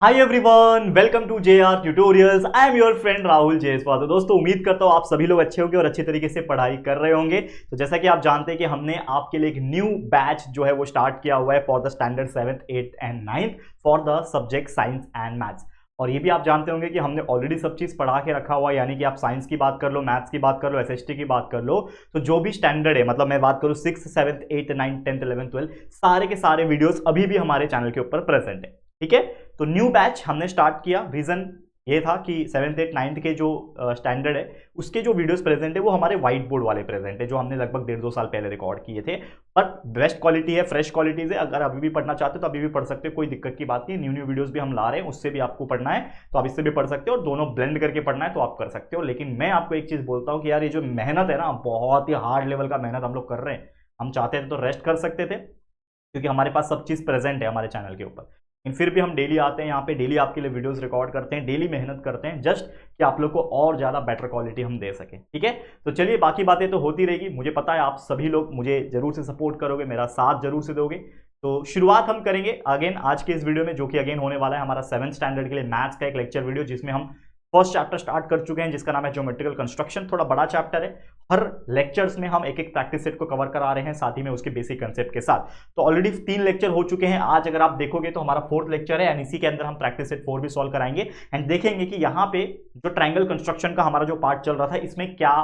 Hi everyone, welcome to JR tutorials. I am your friend Rahul Jaiswal. तो दोस्तों, उम्मीद करता हूँ आप सभी लोग अच्छे होंगे और अच्छे तरीके से पढ़ाई कर रहे होंगे। तो जैसा कि आप जानते हैं कि हमने आपके लिए एक न्यू बैच जो है वो स्टार्ट किया हुआ है for the standard 7th 8th and 9th for the subject science and maths. और ये भी आप जानते होंगे कि हमने ऑलरेडी सब चीज़ पढ़ा के रखा हुआ है, यानी कि आप साइंस की बात कर लो, मैथ्स की बात कर लो, एसएसटी की बात कर लो, तो जो भी स्टैंडर्ड है, मतलब मैं बात करूँ 6th 7th 8th 9th 10th 11th 12th, सारे के सारे वीडियोस अभी भी हमारे चैनल के ऊपर प्रेजेंट है। ठीक है, तो न्यू बैच हमने स्टार्ट किया। रीजन ये था कि 7th 8th 9th के जो स्टैंडर्ड है उसके जो वीडियोस प्रेजेंट है वो हमारे व्हाइट बोर्ड वाले प्रेजेंट है, जो हमने लगभग 1.5-2 साल पहले रिकॉर्ड किए थे। बट बेस्ट क्वालिटी है, फ्रेश क्वालिटी है। अगर अभी भी पढ़ना चाहते हो तो अभी भी पढ़ सकते हो, कोई दिक्कत की बात नहीं। न्यू वीडियोस भी हम ला रहे हैं, उससे भी आपको पढ़ना है तो आप इससे भी पढ़ सकते हो, और दोनों ब्लेंड करके पढ़ना है तो आप कर सकते हो। लेकिन मैं आपको एक चीज बोलता हूँ कि यार ये जो मेहनत है ना, बहुत ही हार्ड लेवल का मेहनत हम लोग कर रहे हैं। हम चाहते थे तो रेस्ट कर सकते थे, क्योंकि हमारे पास सब चीज़ प्रेजेंट है हमारे चैनल के ऊपर। लेकिन फिर भी हम डेली आते हैं यहाँ पे, डेली आपके लिए वीडियोस रिकॉर्ड करते हैं, डेली मेहनत करते हैं, जस्ट कि आप लोग को और ज़्यादा बेटर क्वालिटी हम दे सकें। ठीक है, तो चलिए, बाकी बातें तो होती रहेगी। मुझे पता है आप सभी लोग मुझे जरूर से सपोर्ट करोगे, मेरा साथ जरूर से दोगे। तो शुरुआत हम करेंगे अगेन आज के इस वीडियो में, जो कि अगेन होने वाला है हमारा 7th स्टैंडर्ड के लिए मैथ्स का एक लेक्चर वीडियो, जिसमें हम फर्स्ट चैप्टर स्टार्ट कर चुके हैं, जिसका नाम है ज्योमेट्रिकल कंस्ट्रक्शन। थोड़ा बड़ा चैप्टर है, हर लेक्चर्स में हम एक एक प्रैक्टिस सेट को कवर करा रहे हैं, साथ ही में उसके बेसिक कंसेप्ट के साथ। तो ऑलरेडी 3 लेक्चर हो चुके हैं। आज अगर आप देखोगे तो हमारा 4th लेक्चर है, एंड इसी के अंदर हम प्रैक्टिस सेट 4 भी सॉल्व कराएंगे एंड देखेंगे कि यहाँ पे जो ट्रायंगल कंस्ट्रक्शन का हमारा जो पार्ट चल रहा था, इसमें क्या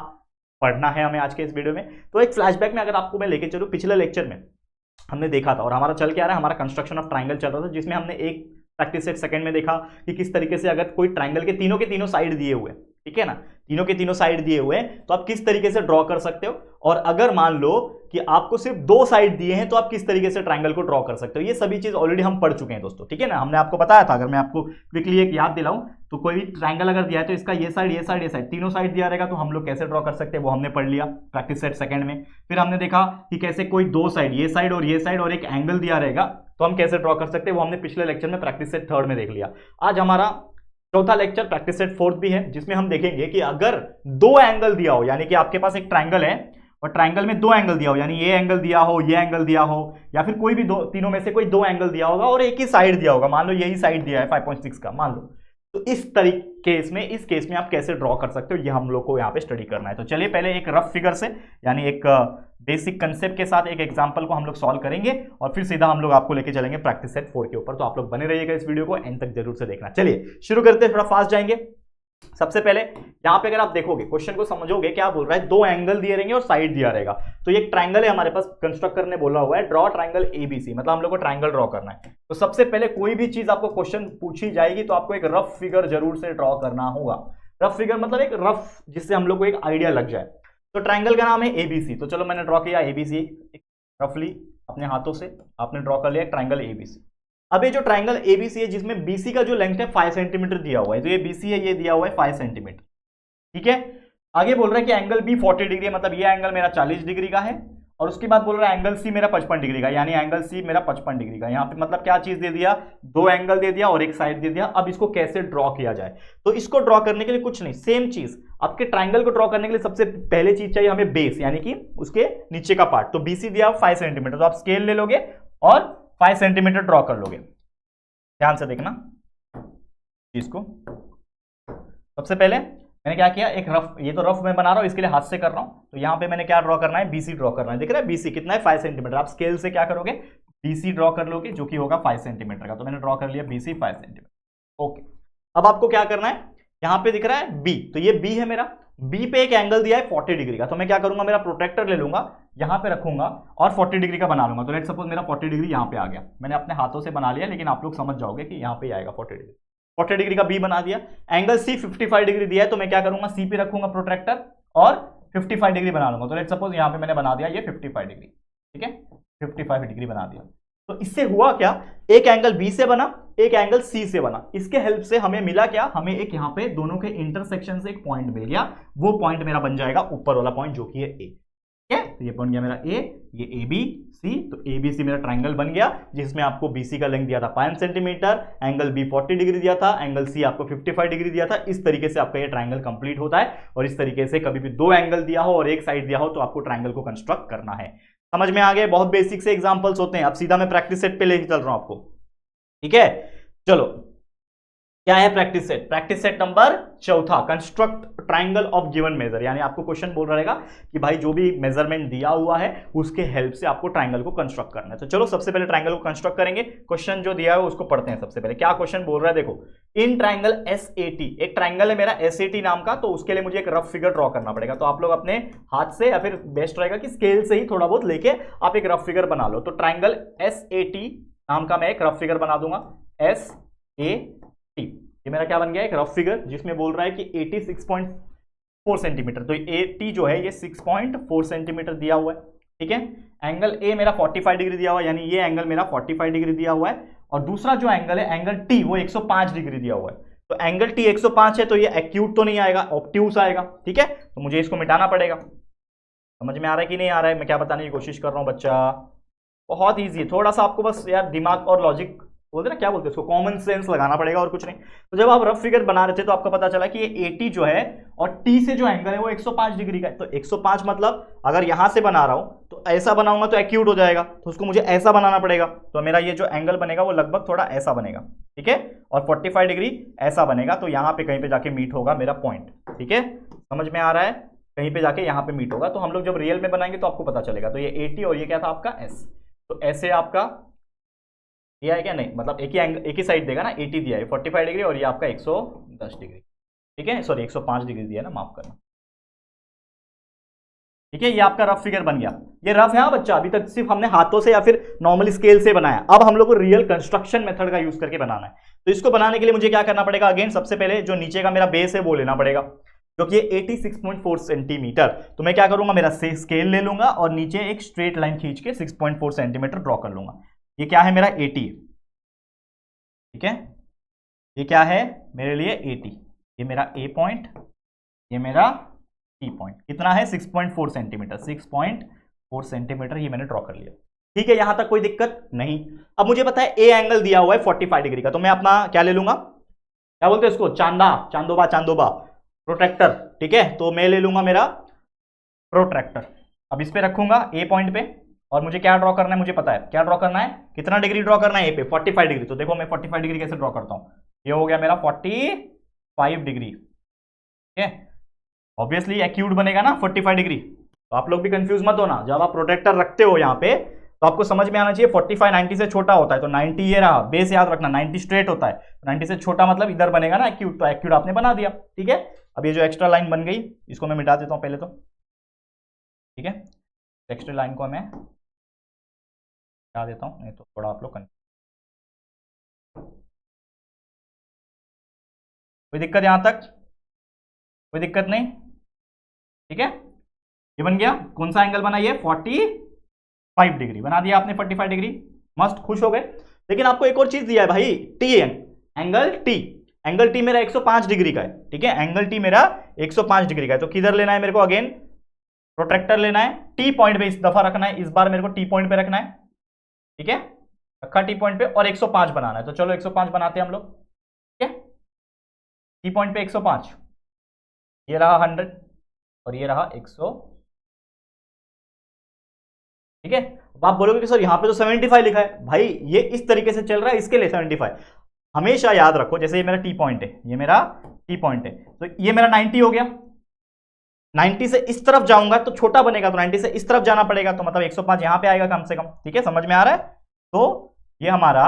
पढ़ना है हमें आज के इस वीडियो में। तो एक फ्लैशबैक में अगर आपको मैं लेके चलूं, पिछले लेक्चर में हमने देखा था, और हमारा चल क्या रहा है, हमारा कंस्ट्रक्शन ऑफ ट्रायंगल चल रहा था, जिसमें हमने एक प्रैक्टिस सेट सेकंड में देखा कि किस तरीके से अगर कोई ट्रायंगल के तीनों साइड दिए हुए, ठीक है ना, तीनों के तीनों साइड दिए हुए हैं, तो आप किस तरीके से ड्रॉ कर सकते हो। और अगर मान लो कि आपको सिर्फ 2 साइड दिए हैं, तो आप किस तरीके से ट्रायंगल को ड्रॉ कर सकते हो। ये सभी चीज ऑलरेडी हम पढ़ चुके हैं दोस्तों, ठीक है ना। हमने आपको बताया था, अगर मैं आपको क्विकली एक याद दिलाऊं, तो कोई भी ट्रायंगल अगर दिया है तो इसका ये साइड ये साइड ये साइड तीनों साइड दिया रहेगा, तो हम लोग कैसे ड्रॉ कर सकते हैं वो हमने पढ़ लिया प्रैक्टिस सेट सेकंड में। फिर हमने देखा कि कैसे कोई 2 साइड, ये साइड और एक एंगल दिया रहेगा, तो हम कैसे ड्रॉ कर सकते हैं वो हमने पिछले लेक्चर में प्रैक्टिस सेट थर्ड में देख लिया। आज हमारा चौथा लेक्चर प्रैक्टिस सेट फोर्थ भी है, जिसमें हम देखेंगे कि अगर 2 एंगल दिया हो, यानी कि आपके पास एक ट्रायंगल है और ट्रायंगल में 2 एंगल दिया हो, यानी ये एंगल दिया हो, ये एंगल दिया हो, या फिर कोई भी तीनों में से कोई 2 एंगल दिया होगा और एक ही साइड दिया होगा, मान लो यही साइड दिया है 5.6 का, मान लो, तो इस केस में आप कैसे ड्रॉ कर सकते हो, ये हम लोग को यहाँ पे स्टडी करना है। तो चलिए पहले एक रफ फिगर से, यानी एक बेसिक कंसेप्ट के साथ एक एग्जांपल को हम लोग सॉल्व करेंगे, और फिर सीधा हम लोग आपको लेके चलेंगे प्रैक्टिस सेट 4 के ऊपर। तो आप लोग बने रहिएगा इस वीडियो को एंड तक जरूर से देखना। चलिए शुरू करते हैं, थोड़ा फास्ट जाएंगे। सबसे पहले यहां पे अगर आप देखोगे, क्वेश्चन को समझोगे, क्या बोल रहा है, 2 एंगल दिए रहेंगे और साइड दिया रहेगा। तो ये एक ट्रायंगल है हमारे पास, कंस्ट्रक्ट करने बोला हुआ है, ड्रॉ ट्रायंगल एबीसी, मतलब हम लोग को ट्रायंगल ड्रॉ करना है। तो सबसे पहले कोई भी चीज आपको क्वेश्चन पूछी जाएगी तो आपको एक रफ फिगर जरूर से ड्रॉ करना होगा। रफ फिगर मतलब एक रफ, जिससे हम लोग को एक आइडिया लग जाए। तो ट्रायंगल का नाम है एबीसी, तो चलो मैंने ड्रॉ किया एबीसी रफली अपने हाथों से, आपने ड्रॉ कर लिया ट्रायंगल एबीसी। अब ये जो ट्रायंगल एबीसी है, जिसमें बीसी का जो लेंथ है 5 सेंटीमीटर दिया हुआ है, तो ये बीसी है, ये दिया हुआ है 5 सेंटीमीटर, ठीक है। आगे बोल रहा है कि एंगल बी 40 डिग्री है, मतलब ये एंगल मेरा 40 डिग्री का है, और उसके बाद बोल रहा है एंगल सी मेरा 55 डिग्री का, यानी एंगल सी मेरा 55 डिग्री का। यहाँ पे मतलब क्या चीज दे दिया, 2 एंगल दे दिया और एक साइड दे दिया। अब इसको कैसे ड्रॉ किया जाए, तो इसको ड्रॉ करने के लिए कुछ नहीं, सेम चीज आपके ट्रायंगल को ड्रॉ करने के लिए सबसे पहले चीज चाहिए हमें बेस, यानी कि उसके नीचे का पार्ट। तो बीसी दिया 5 सेंटीमीटर, तो आप स्केल ले लोगे और 5 सेंटीमीटर ड्रॉ कर लोगे। ध्यान से देखना इसको। सबसे पहले मैंने क्या किया, एक रफ, ये तो रफ मैं बना रहा हूं, इसके लिए हाथ से कर रहा हूं। तो यहां पे मैंने क्या ड्रॉ करना है, बीसी ड्रॉ करना है। देख रहे हैं बीसी कितना है, 5 सेंटीमीटर। आप स्केल से क्या करोगे, बीसी ड्रॉ कर लोगे, जो कि होगा 5 सेंटीमीटर का। तो मैंने ड्रॉ कर लिया बीसी 5 सेंटीमीटर। ओके, अब आपको क्या करना है, यहां पे दिख रहा है बी, तो ये बी है मेरा। बी पे एक एंगल दिया है 40 डिग्री का, तो मैं क्या करूंगा, मेरा प्रोट्रैक्टर ले लूंगा, यहां पे रखूंगा और 40 डिग्री का बना लूंगा। तो लेट्स सपोज मेरा 40 डिग्री यहां पे आ गया, मैंने अपने हाथों से बना लिया, लेकिन आप लोग समझ जाओगे कि यहां पे आएगा 40 डिग्री। 40 डिग्री का बी बना दिया। एंगल सी 55 डिग्री दिया है, तो मैं क्या करूंगा, सी पे रखूंगा प्रोट्रैक्टर और 55 डिग्री बना लूंगा। तो लेट्स सपोज यहां पे मैंने बना दिया ये 55 डिग्री, ठीक है, 55 डिग्री बना दिया। तो इससे हुआ क्या, एक एंगल बी से बना, एक एंगल सी से बना। इसके हेल्प से हमें मिला क्या, हमें एक यहां पे दोनों के इंटरसेक्शन से एक पॉइंट मिल गया। वो पॉइंट मेरा बन जाएगा ऊपर वाला पॉइंट, जो कि है ए, ठीक है। तो ये बन गया मेरा ए, ये ए बी सी, तो ए बी सी मेरा ट्रायंगल बन गया, जिसमें आपको बीसी का लेंथ दिया था 5 सेंटीमीटर, एंगल बी 40 डिग्री दिया था, एंगल सी आपको 55 डिग्री दिया था। इस तरीके से आपका ये ट्रायंगल कंप्लीट होता है। और इस तरीके से कभी भी 2 एंगल दिया हो और एक साइड दिया हो, तो आपको ट्रायंगल को कंस्ट्रक्ट करना है। समझ में आ गए, बहुत बेसिक से एग्जांपल्स होते हैं। अब सीधा मैं प्रैक्टिस सेट पे लेके चल रहा हूं आपको, ठीक है। चलो क्या है practice set? Practice set number चौथा, construct triangle of given measure, यानी आपको क्वेश्चन बोल रहेगा कि भाई जो भी मेजरमेंट दिया हुआ है उसके हेल्प से आपको ट्राइंगल को कंस्ट्रक्ट करना है। तो चलो सबसे पहले ट्राइंगल को कंस्ट्रक्ट करेंगे। क्वेश्चन जो दिया है उसको पढ़ते हैं। सबसे पहले क्या क्वेश्चन बोल रहा है देखो, इन ट्राइंगल SAT, एक ट्राइंगल है मेरा SAT नाम का, तो उसके लिए मुझे एक रफ फिगर ड्रॉ करना पड़ेगा। तो आप लोग अपने हाथ से या फिर बेस्ट रहेगा कि स्केल से ही थोड़ा बहुत लेके आप एक रफ फिगर बना लो। तो ट्राइंगल SAT नाम का मैं एक रफ फिगर बना दूंगा, SAT। ये मेरा क्या बन गया, एक रफ फिगर, जिसमें बोल रहा है कि 86.4 सेंटीमीटर। तो AT जो है ये 6.4 सेंटीमीटर दिया हुआ है, ठीक है। एंगल A मेरा 45 डिग्री दिया हुआ है, यानी ये एंगल मेरा 45 डिग्री दिया हुआ है। और दूसरा जो एंगल है एंगल T, वो 105 डिग्री दिया हुआ है। तो एंगल T 105 है, तो ये एक्यूट तो नहीं आएगा, ऑब्ट्यूस आएगा, ठीक है। तो मुझे इसको मिटाना पड़ेगा। समझ में आ रहा है कि नहीं आ रहा है? मैं क्या बताने की कोशिश कर रहा हूं बच्चा, बहुत ईजी है। थोड़ा सा आपको बस यार दिमाग और लॉजिक बोलते ना, क्या बोलते हैं उसको, कॉमन सेंस लगाना पड़ेगा और कुछ नहीं। तो जब आप रफ फिगर बना रहे थे तो आपको पता चला कि ये AT जो है और T से जो एंगल है वो 105 डिग्री का है। तो 105 मतलब अगर यहां से बना रहा हूं तो ऐसा बनाऊंगा तो एक्यूट हो जाएगा, तो उसको मुझे ऐसा बनाना पड़ेगा। तो मेरा ये जो एंगल बनेगा वो लगभग थोड़ा ऐसा बनेगा, ठीक है। और 45 डिग्री ऐसा बनेगा, तो यहां पे कहीं पे जाके मीट होगा मेरा पॉइंट, ठीक है। समझ में आ रहा है? कहीं पे जाके यहां पे मीट होगा। तो हम लोग जब रियल में बनाएंगे तो आपको पता चलेगा। तो ये AT और ये क्या था आपका S, तो ऐसे आपका ये है क्या, नहीं मतलब एक ही साइड देगा ना। AT दिया है 45 डिग्री और ये आपका 110 डिग्री, ठीक है, सॉरी 105 डिग्री दिया है ना, माफ करना, ठीक है। ये आपका रफ फिगर बन गया। ये रफ है हाँ बच्चा, अभी तक सिर्फ हमने हाथों से या फिर नॉर्मल स्केल से बनाया। अब हम लोग को रियल कंस्ट्रक्शन मेथड का यूज करके बनाना है। तो इसको बनाने के लिए मुझे क्या करना पड़ेगा, अगेन सबसे पहले जो नीचे का मेरा बेस है वो लेना पड़ेगा, जो कि 86.4 सेंटीमीटर। तो मैं क्या करूंगा, मेरा स्केल ले लूंगा और नीचे एक स्ट्रेट लाइन खींच के 6.4 सेंटीमीटर ड्रॉ कर लूंगा। ये क्या है मेरा AT, ठीक है। ये क्या है मेरे लिए AT, ये मेरा A पॉइंट, ये मेरा T पॉइंट। कितना है 6.4 सेंटीमीटर, 6.4 सेंटीमीटर ये मैंने ड्रॉ कर लिया, ठीक है। यहां तक कोई दिक्कत नहीं। अब मुझे पता है A एंगल दिया हुआ है 45 डिग्री का, तो मैं अपना क्या ले लूंगा, क्या बोलते हैं इसको, चांदोबा प्रोट्रैक्टर, ठीक है। तो मैं ले लूंगा मेरा प्रोट्रैक्टर। अब इस पे रखूंगा A पॉइंट पे, और मुझे क्या ड्रॉ करना है, मुझे पता है क्या ड्रॉ करना है, कितना डिग्री ड्रॉ करना है A पे, 45 डिग्री। तो देखो मैं 45 डिग्री कैसे ड्रॉ करता हूं, ये हो गया मेरा 45 डिग्री, ठीक है। ऑब्वियसली एक्यूट बनेगा ना 45 डिग्री। तो आप लोग भी कंफ्यूज मत होना, जब आप प्रोटेक्टर रखते हो यहाँ पे तो आपको समझ में आना चाहिए 45 90 से छोटा होता है। तो 90 ये रहा, बेस याद रखना 90 स्ट्रेट होता है, 90 से छोटा मतलब इधर बनेगा ना एक्यूट, तो एक्यूट आपने बना दिया, ठीक है। अब ये जो एक्स्ट्रा लाइन बन गई इसको मैं मिटा देता हूं पहले तो, ठीक है। एक्स्ट्रा लाइन को मैं मिटा देता हूं, नहीं तो थोड़ा आप लोग कोई दिक्कत यहां तक, कोई दिक्कत नहीं, ठीक है। ये बन गया, कौन सा एंगल बना, ये 45 डिग्री बना दिया आपने, 45 डिग्री, मस्त, खुश हो गए। लेकिन आपको एक और चीज दिया है भाई, एंगल टी मेरा 105 डिग्री का है, ठीक है। एंगल टी मेरा 105 डिग्री का है, तो किधर लेना है मेरे को, अगेन प्रोट्रैक्टर लेना है, T पॉइंट पे इस दफा रखना है, इस बार मेरे को T पॉइंट पे रखना है, ठीक है। रखा T पॉइंट पे और 105 बनाना है। तो चलो 105 बनाते हैं हम लोग, ठीक है। T पॉइंट पे 105, ये रहा 100 और ये रहा 100, ठीक है। अब आप बोलोगे कि सर यहाँ पे तो 75 लिखा है, भाई ये इस तरीके से चल रहा है, इसके लिए 75। हमेशा याद रखो, जैसे ये मेरा टी पॉइंट है, ये मेरा टी पॉइंट है, तो ये मेरा 90 हो गया। 90 से इस तरफ जाऊंगा तो छोटा बनेगा, तो 90 से इस तरफ जाना पड़ेगा, तो मतलब 105 यहां पे आएगा कम से कम, ठीक है। समझ में आ रहा है? तो ये हमारा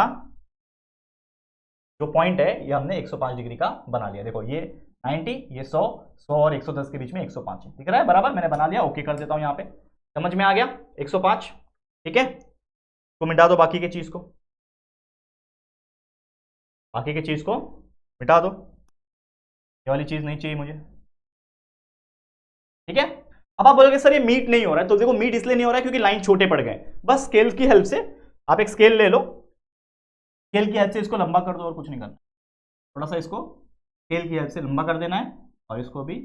जो पॉइंट है ये हमने 105 डिग्री का बना लिया। देखो ये 90, ये 100 और 110 के बीच में 105 दिख रहा है, बराबर मैंने बना लिया। ओके कर देता हूं यहाँ पे, समझ में आ गया 105, ठीक है। तो मिटा दो बाकी की चीज को, बाकी की चीज को मिटा दो, ये वाली चीज नहीं चाहिए मुझे, ठीक है। अब आप बोलोगे सर ये मीट नहीं हो रहा है, तो देखो मीट इसलिए नहीं हो रहा है क्योंकि लाइन छोटे पड़ गए। बस स्केल की हेल्प से, आप एक स्केल ले लो, स्केल की हेल्प से इसको लंबा कर दो, और कुछ नहीं करना, थोड़ा सा इसको स्केल की हेल्प से लंबा कर देना है, और इसको भी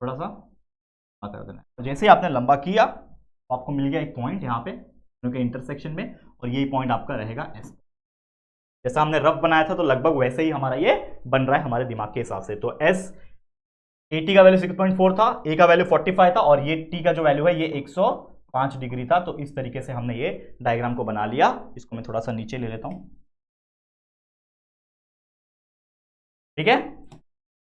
थोड़ा सा लंबा कर देना है। तो जैसे ही आपने लंबा किया तो आपको मिल गया एक पॉइंट यहाँ पे दोनों के इंटरसेक्शन में, और यही पॉइंट आपका रहेगा एस। जैसा हमने रफ बनाया था तो लगभग वैसे ही हमारा ये बन रहा है हमारे दिमाग के हिसाब से। तो एस AT का वैल्यू 6.4 था, A का वैल्यू 45 था, और ये T का जो वैल्यू है ये 105 डिग्री था। तो इस तरीके से हमने ये डायग्राम को बना लिया। इसको मैं थोड़ा सा नीचे ले लेता हूं। ठीक है,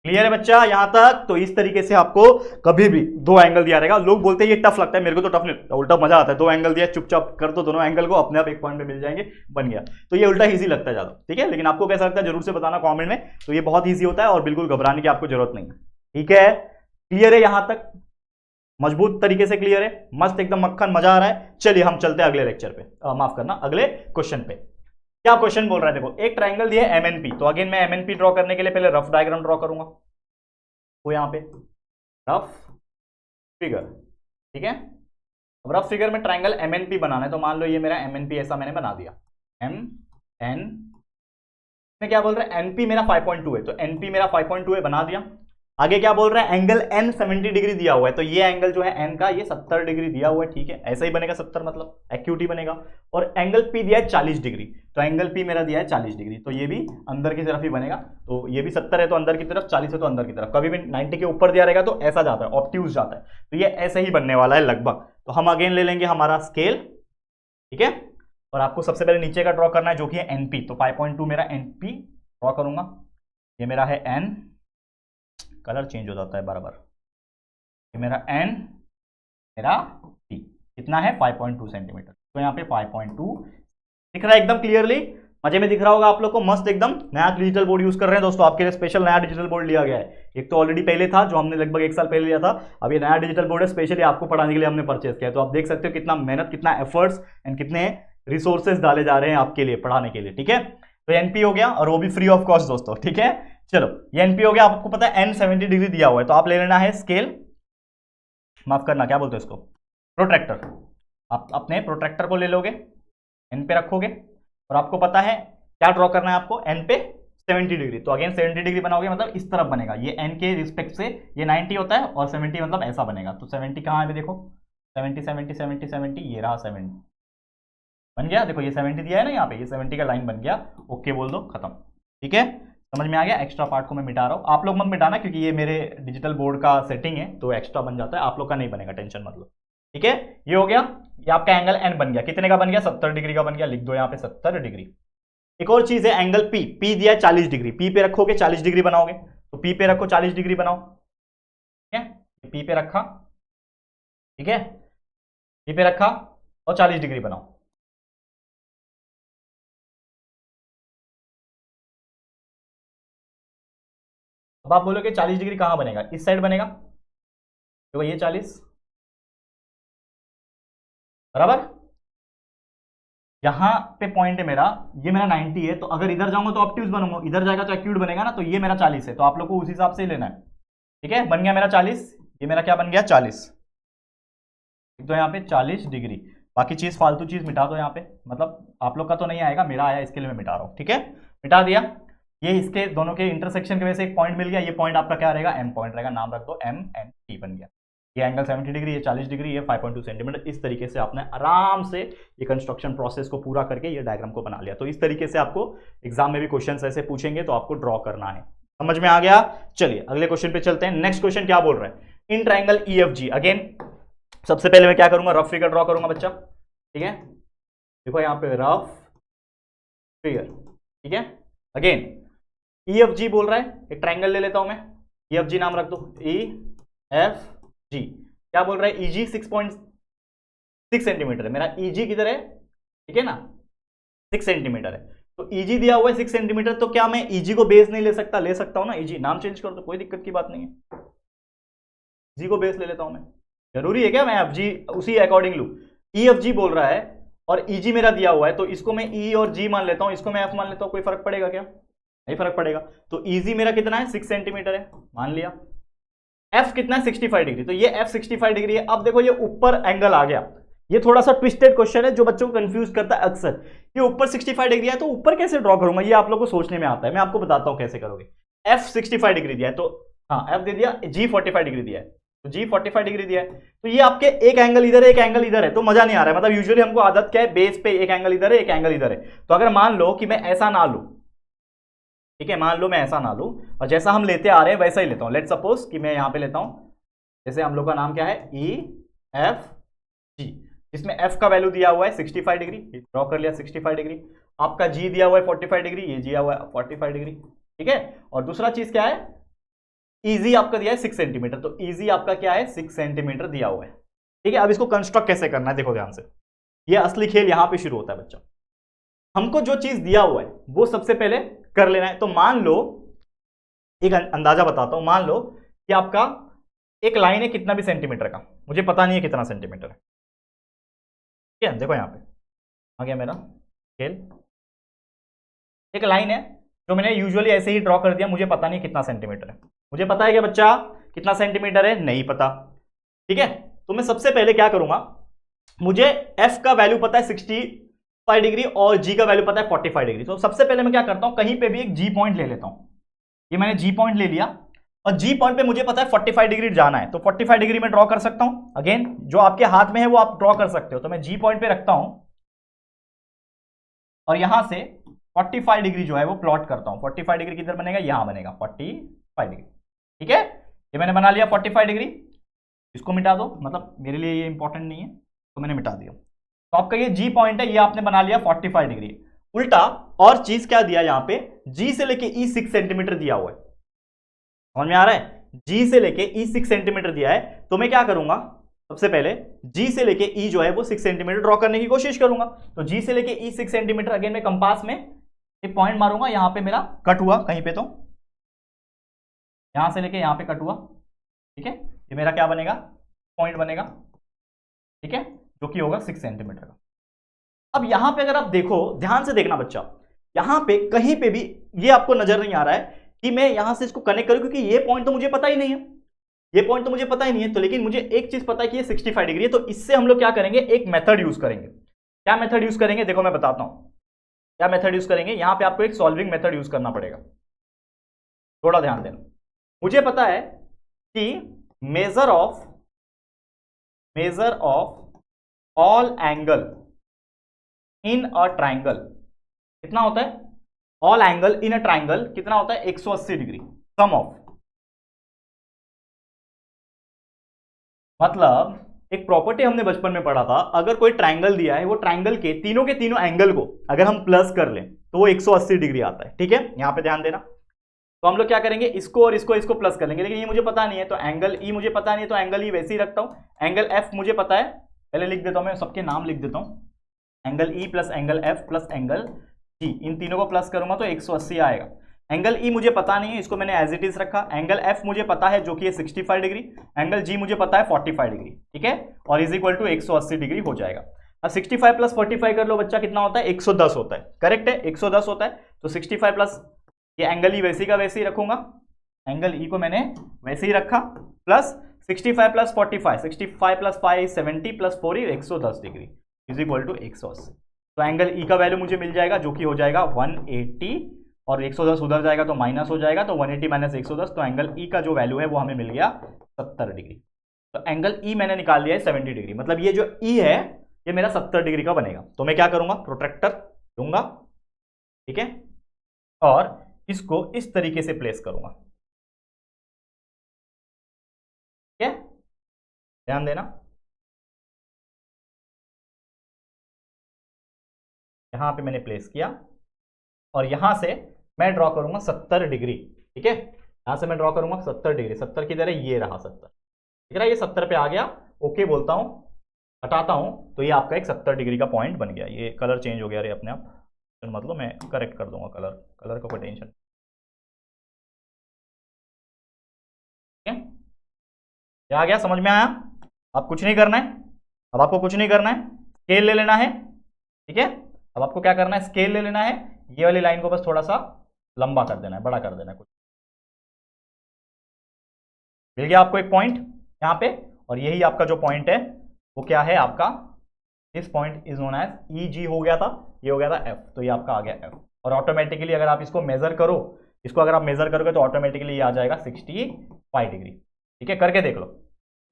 क्लियर है बच्चा यहां तक? तो इस तरीके से आपको कभी भी दो एंगल दिया रहेगा। लोग बोलते हैं ये टफ लगता है, मेरे को तो टफ नहीं लगता, उल्टा मजा आता है। दो एंगल दिया, चुपचाप कर दो दोनों एंगल को, अपने आप एक पॉइंट पे मिल जाएंगे, बन गया। तो ये उल्टा इजी लगता है ज्यादा, ठीक है। लेकिन आपको कैसा लगता है जरूर से बताना कॉमेंट में। तो ये बहुत ईजी होता है और बिल्कुल घबराने की आपको जरूरत नहीं है, ठीक है। क्लियर है यहां तक? मजबूत तरीके से क्लियर है, मस्त एकदम मक्खन, मजा आ रहा है। चलिए हम चलते हैं अगले लेक्चर पे, माफ करना अगले क्वेश्चन पे। क्या क्वेश्चन बोल रहा है, देखो एक ट्राइंगल दिया है एमएनपी। तो अगेन मैं एमएनपी ड्रॉ करने के लिए पहले रफ डायग्राम ड्रॉ करूंगा, वो यहां पे रफ फिगर, ठीक है। अब रफ फिगर में ट्राइंगल एमएनपी बनाना है, तो मान लो ये मेरा एमएनपी ऐसा मैंने बना दिया, एम एन में क्या बोल रहा है, एनपी मेरा 5.2 है, तो एनपी मेरा 5.2 है, बना दिया। आगे क्या बोल रहा है, एंगल एन 70 डिग्री दिया हुआ है, तो ये एंगल जो है एन का ये 70 डिग्री दिया हुआ है, ठीक है। ऐसा ही बनेगा 70, मतलब एक्यूटी बनेगा। और एंगल पी दिया है 40 डिग्री, तो एंगल पी मेरा दिया है 40 डिग्री, तो ये भी अंदर की तरफ ही बनेगा। तो ये भी 70 है तो अंदर की तरफ, 40 है तो अंदर की तरफ। कभी भी 90 के ऊपर दिया रहेगा तो ऐसा जाता है, ऑब्ट्यूज जाता है। तो ये ऐसे ही बनने वाला है लगभग। तो हम अगेन ले लेंगे हमारा स्केल, ठीक है। और आपको सबसे पहले नीचे का ड्रॉ करना है जो कि है एनपी, तो 5.2 मेरा एनपी ड्रॉ करूंगा। ये मेरा है एन, कलर चेंज हो जाता है बार बार। ये मेरा एन, मेरा पी कितना है 5.2 सेंटीमीटर। तो यहाँ पे 5.2 दिख रहा है एकदम क्लियरली, मजे में दिख रहा होगा आप लोग को, मस्त एकदम। नया डिजिटल बोर्ड यूज कर रहे हैं दोस्तों, आपके लिए स्पेशल नया डिजिटल बोर्ड लिया गया है। एक तो ऑलरेडी पहले था जो हमने लगभग 1 साल पहले लिया था, अब ये नया डिजिटल बोर्ड है, स्पेशली आपको पढ़ाने के लिए हमने परचेज किया है। तो आप देख सकते हो कितना मेहनत, कितना एफर्ट्स एंड कितने रिसोर्सेज डाले जा रहे हैं आपके लिए पढ़ाने के लिए, ठीक है। तो एनपी हो गया और वो भी फ्री ऑफ कॉस्ट दोस्तों, ठीक है। चलो ये एनपी हो गया, आपको पता है एन 70 डिग्री दिया हुआ है, तो आप ले लेना है स्केल, माफ करना क्या बोलते हैं इसको, प्रोट्रैक्टर। आप अपने प्रोट्रैक्टर को ले लोगे, एन पे रखोगे और आपको पता है क्या ड्रॉ करना है आपको, एन पे 70 डिग्री। तो अगेन 70 डिग्री बनाओगे मतलब इस तरफ बनेगा, ये एन के रिस्पेक्ट से ये 90 होता है और 70 मतलब ऐसा बनेगा। तो 70 कहाँ है देखो, 70 70 70 70, ये रहा 70 बन गया। देखो ये 70 दिया है ना यहाँ पे, ये 70 का लाइन बन गया। ओके बोल दो, खत्म, ठीक है। समझ में आ गया? एक्स्ट्रा पार्ट को मैं मिटा रहा हूँ, आप लोग मत मिटाना क्योंकि ये मेरे डिजिटल बोर्ड का सेटिंग है, तो एक्स्ट्रा बन जाता है, आप लोग का नहीं बनेगा, टेंशन मत लो, ठीक है। ये हो गया, ये आपका एंगल एन बन गया, कितने का बन गया, 70 डिग्री का बन गया, लिख दो यहाँ पे 70 डिग्री। एक और चीज है एंगल पी, पी दिया 40 डिग्री, पी पे रखोगे 40 डिग्री बनाओगे, तो पी पे रखो 40 डिग्री बनाओ, ठीक है। पी पे रखा, ठीक है, पी पे रखा और 40 डिग्री बनाओ। अब आप बोलोगे 40 डिग्री कहां बनेगा, इस साइड बनेगा, देखो ये 40 बराबर, यहां पे पॉइंट है मेरा, ये मेरा 90 है, तो अगर इधर जाऊंगा तो ऑब्ट्यूज बनूंगा, इधर जाएगा तो एक्यूट बनेगा ना। तो ये मेरा 40 है, तो आप लोग को उस हिसाब से ही लेना है, ठीक है। बन गया मेरा 40, ये मेरा क्या बन गया 40, तो यहाँ पे 40 डिग्री। बाकी चीज फालतू चीज मिटा दो यहाँ पे, मतलब आप लोग का तो नहीं आएगा, मेरा आया इसके लिए मैं मिटा रहा हूँ, ठीक है। मिटा दिया, ये इसके दोनों के इंटरसेक्शन की वजह से एक पॉइंट मिल गया, ये पॉइंट आपका क्या रहेगा, एम पॉइंट रहेगा, नाम रख दो एम एन टी बन गया। ये एंगल 70 डिग्री, ये 40 डिग्री, ये 5.2 सेंटीमीटर। इस तरीके से आपने आराम से ये कंस्ट्रक्शन प्रोसेस को पूरा करके ये डायग्राम को बना लिया। तो इस तरीके से आपको एग्जाम में भी क्वेश्चन ऐसे पूछेंगे तो आपको ड्रॉ करना है, समझ में आ गया। चलिए अगले क्वेश्चन पे चलते हैं। नेक्स्ट क्वेश्चन क्या बोल रहा है, in triangle E F G. Again सबसे पहले मैं क्या करूंगा, रफ फिगर ड्रॉ करूंगा बच्चा, ठीक है। देखो यहाँ पे रफ फिगर, ठीक है। अगेन ई एफ जी बोल रहा है, एक ट्राइंगल ले लेता हूं मैं, ई एफ जी नाम रख दो, ई एफ जी। क्या बोल रहा है, ईजी 6.6 सेंटीमीटर है, मेरा ईजी किधर है, ठीक है ना, 6 सेंटीमीटर है। तो ईजी दिया हुआ है 6 सेंटीमीटर, तो क्या मैं ईजी को बेस नहीं ले सकता, ले सकता हूं ना, ईजी नाम चेंज कर दो, कोई दिक्कत की बात नहीं है, जी को बेस ले लेता हूं मैं। जरूरी है क्या मैं एफ जी उसी अकॉर्डिंग लू, ई एफ जी बोल रहा है और ईजी मेरा दिया हुआ है, तो इसको मैं ई और जी मान लेता हूं, इसको मैं एफ मान लेता हूं, कोई फर्क पड़ेगा क्या, नहीं फर्क पड़ेगा। तो ईजी मेरा कितना है 6 सेंटीमीटर है, मान लिया। एफ कितना है 65 डिग्री, तो ये एफ 65 डिग्री है। अब देखो ये ऊपर एंगल आ गया, ये थोड़ा सा ट्विस्टेड क्वेश्चन है जो बच्चों को कंफ्यूज करता है अक्सर। ये ऊपर 65 डिग्री है तो ऊपर कैसे ड्रॉ करूंगा, ये आप लोग को सोचने में आता है, मैं आपको बताता हूं कैसे करोगे। एफ 65 डिग्री दिया है, तो हाँ एफ दे दिया, जी 45 डिग्री दिया है, तो जी 45 डिग्री दिया है। तो ये आपके एक एंगल इधर है, एक एंगल इधर है, तो मजा नहीं आ रहा है। मतलब यूजुअली हमको आदत क्या है, बेस पे एक एंगल इधर है, एक एंगल इधर है। तो अगर मान लो कि मैं ऐसा ना लूं, ठीक है, मान लो मैं ऐसा ना लूं और जैसा हम लेते आ रहे हैं वैसा ही लेता हूं। लेट सपोज कि मैं यहां पे लेता हूं, जैसे हम लोग का नाम क्या है, ई एफ जी, इसमें एफ का वैल्यू दिया हुआ है 65 डिग्री, ड्रॉ कर लिया 65 डिग्री। आपका जी दिया हुआ है 45 डिग्री, ये दिया हुआ है 45 डिग्री, ठीक है। और दूसरा चीज क्या है, ईजी आपका दिया है 6 सेंटीमीटर, तो ईजी आपका क्या है 6 सेंटीमीटर दिया हुआ है। ठीक है, अब इसको कंस्ट्रक्ट कैसे करना है देखो ध्यान से, ये असली खेल यहां पे शुरू होता है बच्चा। हमको जो चीज दिया हुआ है वो सबसे पहले कर लेना है। तो मान लो, एक अंदाजा बताता हूं, मान लो कि आपका एक लाइन है कितना भी सेंटीमीटर का, मुझे पता नहीं है कितना सेंटीमीटर है। ठीक है, देखो यहां पे आ गया मेरा खेल, एक लाइन है जो मैंने यूजुअली ऐसे ही ड्रॉ कर दिया, मुझे पता नहीं कितना सेंटीमीटर है। मुझे पता है कि बच्चा कितना सेंटीमीटर है, नहीं पता। ठीक है, तो मैं सबसे पहले क्या करूंगा, मुझे एफ का वैल्यू पता है 65 डिग्री और जी का वैल्यू पता है 45 डिग्री। तो सबसे पहले मैं क्या करता हूं, कहीं पे भी एक जी पॉइंट ले लेता हूं। ये मैंने जी पॉइंट ले लिया और जी पॉइंट पे मुझे पता है 45 डिग्री जाना है, तो 45 डिग्री में ड्रॉ कर सकता हूं। अगेन जो आपके हाथ में है वो आप ड्रॉ कर सकते हो। तो मैं जी पॉइंट पे रखता हूं और यहां से 45 डिग्री जो है वो प्लॉट करता हूं। 45 डिग्री किधर बनेगा, यहां बनेगा 45 डिग्री। ठीक है, ये मैंने बना लिया 45 डिग्री। इसको मिटा दो, मतलब मेरे लिए ये इंपॉर्टेंट नहीं है तो मैंने मिटा दिया। तो आपका ये जी पॉइंट है, ये आपने बना लिया 45 डिग्री। उल्टा और चीज क्या दिया यहां पे, जी से लेके ई 6 सेंटीमीटर दिया हुआ है। समझ में आ रहा है, जी से लेके ई 6 सेंटीमीटर दिया है। तो मैं क्या करूंगा, सबसे पहले जी से लेके ई जो है वो 6 सेंटीमीटर ड्रॉ करने की कोशिश करूंगा। तो जी से लेके ई 6 सेंटीमीटर, अगेन मैं कंपास में एक पॉइंट मारूंगा, यहां पे मेरा कट हुआ कहीं पे, तो यहां से लेके यहां पे कट हुआ। ठीक है, ये मेरा क्या बनेगा, पॉइंट बनेगा। ठीक है, जो कि होगा 6 सेंटीमीटर का। अब यहां पे अगर आप देखो, ध्यान से देखना बच्चा, यहां पे कहीं पे भी ये आपको नजर नहीं आ रहा है कि मैं यहां से इसको कनेक्ट करूं, क्योंकि ये पॉइंट तो मुझे पता ही नहीं है, ये पॉइंट तो मुझे पता ही नहीं है। तो लेकिन मुझे एक चीज पता है कि ये 65 डिग्री है। तो इससे हम लोग क्या करेंगे, एक मेथड यूज करेंगे। क्या मेथड यूज करेंगे, देखो मैं बताता हूं क्या मेथड यूज करेंगे। यहां पे आपको एक सॉल्विंग मेथड यूज करना पड़ेगा, थोड़ा ध्यान देना। मुझे पता है कि measure of all angle in a triangle कितना होता है, all angle in a triangle कितना होता है, 180 डिग्री। सम ऑफ, मतलब एक प्रॉपर्टी हमने बचपन में पढ़ा था, अगर कोई ट्राइंगल दिया है, वो ट्राइंगल के तीनों एंगल को अगर हम प्लस कर लें तो वो 180 डिग्री आता है। ठीक है, यहां पे ध्यान देना। तो हम लोग क्या करेंगे, इसको और इसको प्लस कर लेंगे, लेकिन ये मुझे पता नहीं है, तो एंगल ई मुझे पता नहीं है, तो एंगल ई वैसे ही रखता हूं। एंगल एफ मुझे पता है, पहले लिख देता हूं, मैं सबके नाम लिख देता हूं। Angle E plus angle F plus angle G, इन तीनों को प्लस करूंगा तो 180 आएगा। एंगल ई मुझे पता नहीं है, इसको मैंने एज इट इज रखा। एंगल एफ मुझे पता है जो कि है 65 डिग्री। एंगल जी मुझे पता है 45 डिग्री। ठीक है, और इज इक्वल टू 180 डिग्री हो जाएगा। अब 65 प्लस 45 कर लो बच्चा, कितना होता है, 110 होता है। करेक्ट है, 110 होता है। तो 65 प्लस ये एंगल ई वैसे का वैसे ही रखूंगा, एंगल ई को मैंने वैसे ही रखा, plus 65 plus 45, 65 plus 5 70 plus 4 110 degree is equal to 180। तो एंगल ई का वैल्यू मुझे मिल जाएगा जो कि हो जाएगा 180, और 110 उधर जाएगा तो माइनस हो जाएगा, तो 180 माइनस 110, तो एंगल ई का जो वैल्यू है वो हमें मिल गया 70 डिग्री। तो एंगल ई मैंने निकाल लिया है 70 डिग्री, मतलब ये जो ई है ये मेरा 70 डिग्री का बनेगा। तो मैं क्या करूंगा, प्रोट्रैक्टर लूंगा, ठीक है, और इसको इस तरीके से प्लेस करूंगा। ठीक है, ध्यान देना, यहां पे मैंने प्लेस किया और यहां से मैं ड्रॉ करूंगा 70 डिग्री। ठीक है, यहां से मैं ड्रॉ करूंगा 70 डिग्री। 70 किधर है, ये रहा 70, ठीक है, ये 70 पे आ गया। ओके बोलता हूं, हटाता हूं, तो ये आपका एक 70 डिग्री का पॉइंट बन गया। ये कलर चेंज हो गया रे अपने आप, मतलब मैं करेक्ट कर दूंगा कलर का कोई टेंशन। ठीक है, क्या आ गया, समझ में आया। अब कुछ नहीं करना है, अब आपको कुछ नहीं करना है, स्केल ले लेना है। ठीक है, अब आपको क्या करना है, स्केल ले लेना है, ये वाली लाइन को बस थोड़ा सा लंबा कर देना है, बड़ा कर देना है, कुछ मिल गया आपको एक पॉइंट यहां पे। और यही आपका जो पॉइंट है वो क्या है आपका, this point is known as E G हो गया था, ये हो गया था एफ, तो ये आपका आ गया एफ। और ऑटोमेटिकली अगर आप इसको मेजर करो, इसको अगर आप मेजर करोगे तो ऑटोमेटिकली ये आ जाएगा 65 डिग्री। ठीक है, करके देख लो,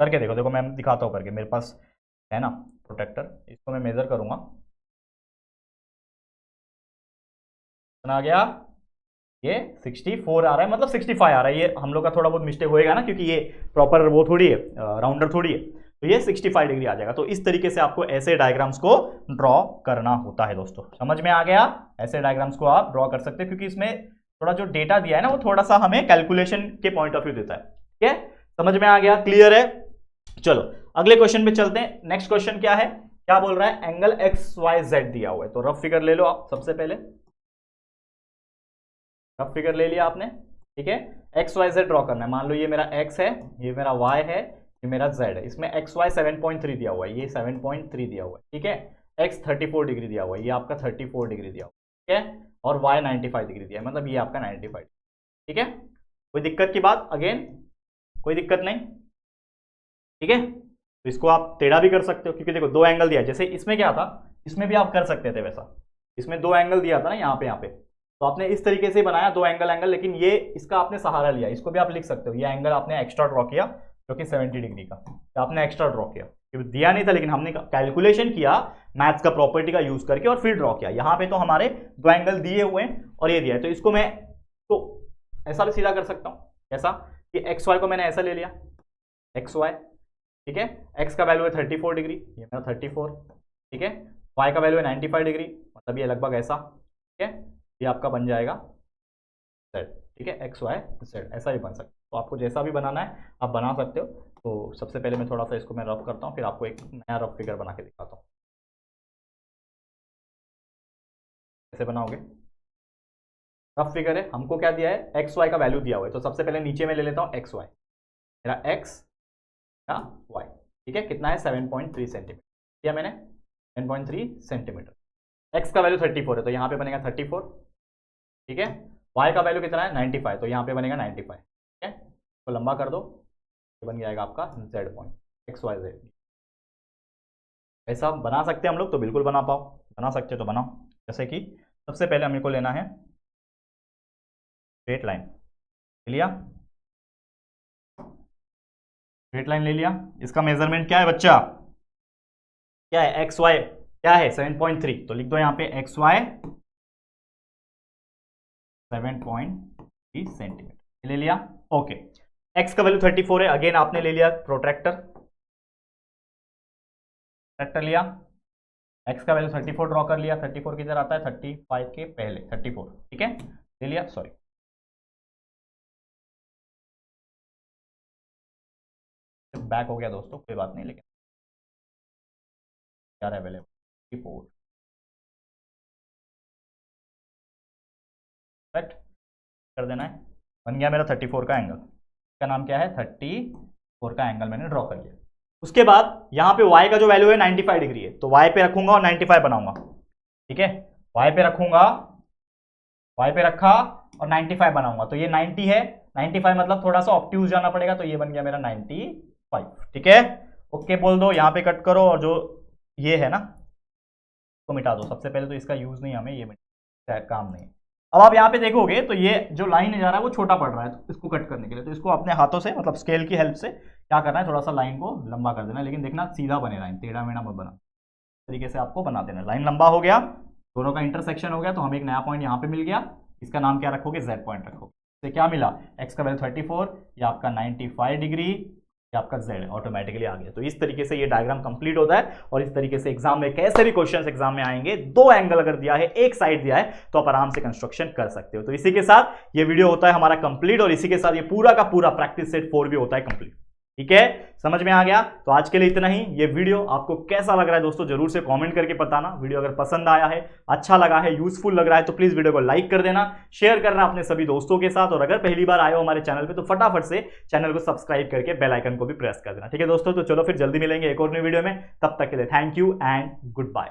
करके देखो, देखो मैं दिखाता हूँ करके, मेरे पास है ना प्रोटेक्टर, इसको मैं मेजर करूंगा, आ गया ये 64 आ रहा है, मतलब 65 आ रहा है। ये हम लोग का थोड़ा बहुत मिस्टेक होएगा ना, क्योंकि ये प्रॉपर वो थोड़ी है, राउंडर थोड़ी है, तो ये 65 डिग्री आ जाएगा। तो इस तरीके से आपको ऐसे डायग्राम्स को ड्रॉ करना होता है दोस्तों, समझ में आ गया। ऐसे डायग्राम्स को आप ड्रॉ कर सकते हैं, क्योंकि इसमें थोड़ा जो डेटा दिया है ना वो थोड़ा सा हमें कैलकुलेशन के पॉइंट ऑफ व्यू देता है। ठीक है, समझ में आ गया, क्लियर है। चलो अगले क्वेश्चन पे चलते हैं। नेक्स्ट क्वेश्चन क्या है, क्या बोल रहा है, एंगल XYZ दिया हुआ है, तो रफ फिगर ले लो आप। सबसे पहले रफ फिगर ले लिया आपने, ठीक है। XYZ ड्रॉ करना है। मान लो ये मेरा X है, ये मेरा Y है, ये मेरा Z है। इसमें XY 7.3 दिया हुआ है, ये 7.3 दिया हुआ है, ठीक है। X 34 डिग्री दिया हुआ है, ये आपका 34 डिग्री दिया हुआ है, ठीक है। और Y 95 डिग्री दिया है, मतलब ये आपका 95, ठीक है। कोई दिक्कत की बात, अगेन कोई दिक्कत नहीं, ठीक है। तो इसको आप टेढ़ा भी कर सकते हो, क्योंकि देखो दो एंगल दिया है। जैसे इसमें क्या था, इसमें भी आप कर सकते थे वैसा, इसमें दो एंगल दिया था ना यहाँ पे, तो आपने इस तरीके से बनाया दो एंगल, लेकिन ये इसका आपने सहारा लिया। इसको भी आप लिख सकते हो, ये एंगल आपने एक्स्ट्रा ड्रॉ किया जो कि 70 डिग्री का, तो आपने एक्स्ट्रा ड्रॉ किया, क्योंकि दिया नहीं था, लेकिन हमने कैलकुलेशन किया मैथ्स का प्रॉपर्टी का यूज करके और फिर ड्रॉ किया। यहाँ पे तो हमारे दो एंगल दिए हुए हैं और ये दिया है, तो इसको मैं तो ऐसा भी सीधा कर सकता हूँ, ऐसा कि XY को मैंने ऐसा ले लिया, XY, ठीक है। X का वैल्यू है 34 डिग्री, ये मेरा 34, ठीक है। Y का वैल्यू है 95 डिग्री, मतलब ये लगभग ऐसा, ठीक है। ये आपका बन जाएगा Z, ठीक है, XYZ, ऐसा भी बन सकता है। तो आपको जैसा भी बनाना है आप बना सकते हो। तो सबसे पहले मैं थोड़ा सा इसको मैं रफ करता हूँ, फिर आपको एक नया रफ फिगर बना के दिखाता हूँ। कैसे बनाओगे, रफ फिगर है, हमको क्या दिया है, XY का वैल्यू दिया हुआ है। तो सबसे पहले नीचे में ले लेता हूँ XY, मेरा X या Y, ठीक है। कितना है, 7.3 सेंटीमीटर किया मैंने, 7.3 सेंटीमीटर। X का वैल्यू 34 है, तो यहाँ पे बनेगा 34, ठीक है। Y का वैल्यू कितना है, 95, तो यहाँ पे बनेगा 95, ठीक है। तो लंबा कर दो, तो बन जाएगा आपका Z पॉइंट, XYZ। ऐसा बना सकते हैं हम लोग, तो बिल्कुल बना पाओ, बना सकते हो तो बनाओ। जैसे कि सबसे पहले हमें को लेना है स्ट्रेट लाइन, ले लिया, स्ट्रेट लाइन ले लिया। इसका मेजरमेंट क्या है बच्चा, क्या है, XY क्या है, 7.3, तो लिख दो यहाँ पे XY 7.3 सेंटीमीटर ले लिया, ओके। X का वैल्यू 34 है, अगेन आपने ले लिया प्रोट्रैक्टर लिया। X का वैल्यू 34 ड्रॉ कर लिया, 34 किधर आता है, 35 के पहले 34, ठीक है, ले लिया, सॉरी बैक हो गया दोस्तों, कोई बात नहीं, लेकिन क्या है अवेलेबल 34 कर देना है, बन गया मेरा 34 का एंगल। इसका नाम क्या है, 34 का एंगल मैंने ड्रॉ कर लिया। उसके बाद यहाँ पे y का जो वैल्यू है 95 डिग्री है, तो y पे रखूंगा और 95 बनाऊंगा, ठीक है। y पे रखूंगा, y पे रखा और 95 बनाऊंगा, तो ये 90 है, 95 मतलब थोड़ा सा ऑब्ट्यूज जाना पड़ेगा, तो ये बन गया मेरा 95, ठीक है। ओके बोल दो, यहाँ पे कट करो, और जो ये है ना तो मिटा दो। सबसे पहले तो इसका यूज नहीं, हमें ये काम नहीं। अब आप यहाँ पे देखोगे तो ये जो लाइन जा रहा है वो छोटा पड़ रहा है, तो इसको कट करने के लिए तो इसको अपने हाथों से, मतलब स्केल की हेल्प से क्या करना है, थोड़ा सा लाइन को लंबा कर देना, लेकिन देखना सीधा बने, लाइन टेढ़ा मेढ़ा मत बना, तरीके से आपको बना देना। लाइन लंबा हो गया, दोनों का इंटरसेक्शन हो गया, तो हमें एक नया पॉइंट यहाँ पे मिल गया। इसका नाम क्या रखोगे, Z पॉइंट रखोगे। इससे क्या मिला, X का वैल्यू 34, ये आपका 95 डिग्री, ये आपका Z ऑटोमेटिकली आ गया। तो इस तरीके से ये डायग्राम कंप्लीट होता है, और इस तरीके से एग्जाम में कैसे भी क्वेश्चंस एग्जाम में आएंगे, दो एंगल अगर दिया है, एक साइड दिया है, तो आप आराम से कंस्ट्रक्शन कर सकते हो। तो इसी के साथ ये वीडियो होता है हमारा कंप्लीट, और इसी के साथ ये पूरा का पूरा प्रैक्टिस सेट 4 भी होता है कंप्लीट, ठीक है। समझ में आ गया, तो आज के लिए इतना ही। ये वीडियो आपको कैसा लग रहा है दोस्तों, जरूर से कमेंट करके बताना। वीडियो अगर पसंद आया है, अच्छा लगा है, यूजफुल लग रहा है, तो प्लीज वीडियो को लाइक कर देना, शेयर करना अपने सभी दोस्तों के साथ, और अगर पहली बार आए हो हमारे चैनल पे तो फटाफट से चैनल को सब्सक्राइब करके बेल आइकन को भी प्रेस कर देना, ठीक है दोस्तों। तो चलो फिर जल्दी मिलेंगे एक और नई वीडियो में, तब तक के लिए thank you and good bye.